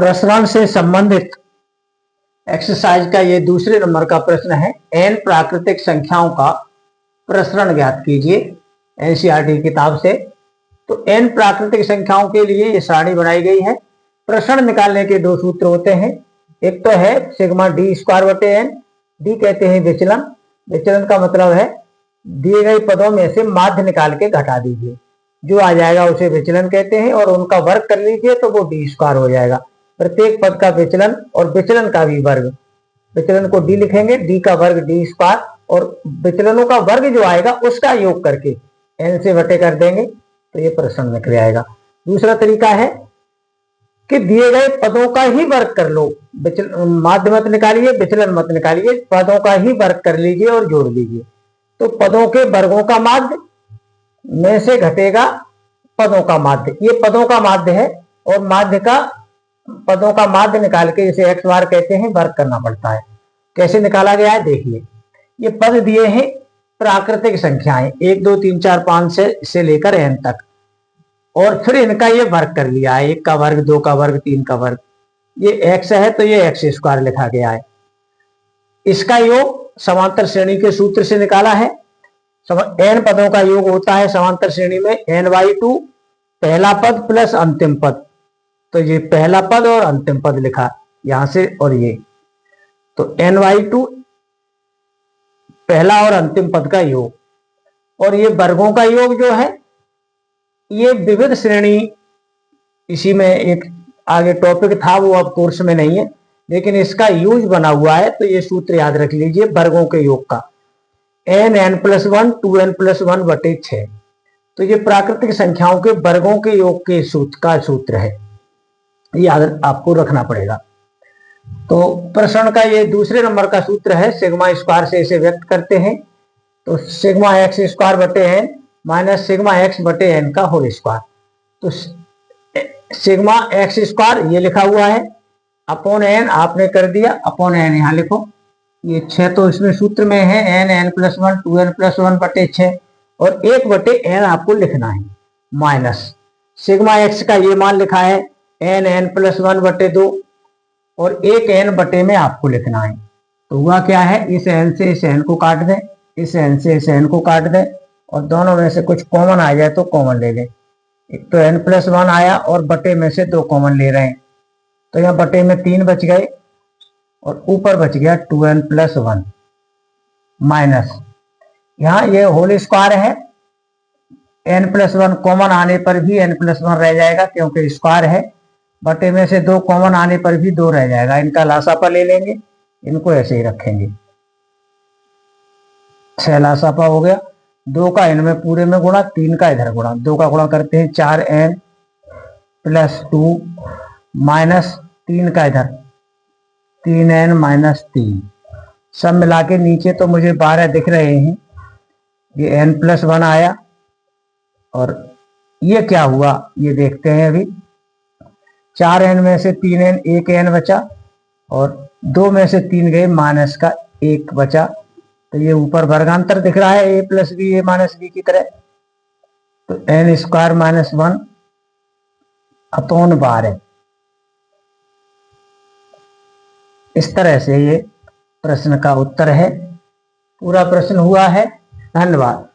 प्रसरण से संबंधित एक्सरसाइज का ये दूसरे नंबर का प्रश्न है। n प्राकृतिक संख्याओं का प्रसरण ज्ञात कीजिए एनसीईआरटी किताब से। तो n प्राकृतिक संख्याओं के लिए ये सारणी बनाई गई है। प्रसरण निकालने के दो सूत्र होते हैं। एक तो है सिग्मा डी स्क्वायर बटे एन। डी कहते हैं विचलन। विचलन का मतलब है दिए गए पदों में से माध्य निकाल के घटा दीजिए, जो आ जाएगा उसे विचलन कहते हैं, और उनका वर्ग कर लीजिए तो वो डी स्क्वायर हो जाएगा। प्रत्येक पद का विचलन और विचलन का भी वर्ग, विचलन को डी लिखेंगे, डी का वर्ग डी स्क्वायर, और विचलनों का वर्ग जो आएगा उसका योग करके एन से बटे कर देंगे तो ये प्रसरण निकल आएगा। दूसरा तरीका है कि दिए गए पदों का ही वर्ग कर लो, माध्य मत निकालिए, विचलन मत निकालिए, पदों का ही वर्ग कर लीजिए और जोड़ लीजिए। तो पदों के वर्गों का माध्य में से घटेगा पदों का माध्य। ये पदों का माध्य है, और माध्य का पदों का माध्य निकाल के इसे एक्स बार कहते हैं, वर्ग करना पड़ता है। कैसे निकाला गया है देखिए। ये पद दिए हैं प्राकृतिक संख्याएं 1 2 3 4 5 से लेकर n तक, और फिर इनका ये वर्ग कर लिया है, 1 का वर्ग, 2 का वर्ग, 3 का वर्ग। ये x है तो ये x स्क्वायर लिखा गया है। इसका योग समांतर श्रेणी के सूत्र से निकाला है। n पदों का योग होता है समांतर श्रेणी में n/2 पहला पद प्लस अंतिम पद। तो ये पहला पद और अंतिम पद लिखा यहां से, और ये तो n/2 पहला और अंतिम पद का योग, और ये वर्गों का योग जो है ये विविध श्रेणी, इसी में एक आगे टॉपिक था वो अब कोर्स में नहीं है, लेकिन इसका यूज बना हुआ है। तो ये सूत्र याद रख लीजिए वर्गों के योग का, n+1 2n+1 बटे 6। तो ये प्राकृतिक संख्याओं के वर्गों के योग के सूत्र है, याद आपको रखना पड़ेगा। तो प्रसरण का ये दूसरे नंबर का सूत्र है, सिग्मा स्क्वायर से इसे व्यक्त करते हैं। तो सिग्मा एक्स स्क्वायर बटे एन माइनस सिग्मा एक्स बटे एन का होल स्क्वायर। तो सिग्मा एक्स स्क्वायर ये लिखा हुआ है, अपॉन एन आपने कर दिया, अपॉन एन यहाँ लिखो। ये 6 तो इसमें सूत्र में है, n+1 2n+1 बटे 6, और 1 बटे एन आपको लिखना है, माइनस सिग्मा एक्स का ये मान लिखा है n+1 बटे 2, और 1 n बटे में आपको लिखना है। तो हुआ क्या है, इस n से इस n को काट दें, इस n से इस n को काट दें, और दोनों में से कुछ कॉमन आ जाए तो कॉमन ले लें। एक तो n+1 आया और बटे में से 2 कॉमन ले रहे हैं, तो यहाँ बटे में 3 बच गए और ऊपर बच गया 2n+1 माइनस, यहाँ ये होल स्क्वायर है, n+1 कॉमन आने पर भी n+1 रह जाएगा क्योंकि स्क्वायर है, बटे में से 2 कॉमन आने पर भी 2 रह जाएगा। इनका लासापा ले लेंगे, इनको ऐसे ही रखेंगे, 6 लासापा हो गया। 2 का इनमें पूरे में गुणा, 3 का इधर गुणा, 2 का गुणा करते हैं 4n+2 माइनस 3 का इधर 3n-3, सब मिला के नीचे तो मुझे 12 दिख रहे हैं। ये n+1 आया, और ये क्या हुआ ये देखते हैं अभी। 4n में से 3n, 1n बचा, और 2 में से 3 गए, माइनस का 1 बचा। तो ये ऊपर वर्गांतर दिख रहा है a + b a - b की तरह। तो n² - 1 अपॉन 12, इस तरह से ये प्रश्न का उत्तर है। पूरा प्रश्न हुआ है। धन्यवाद।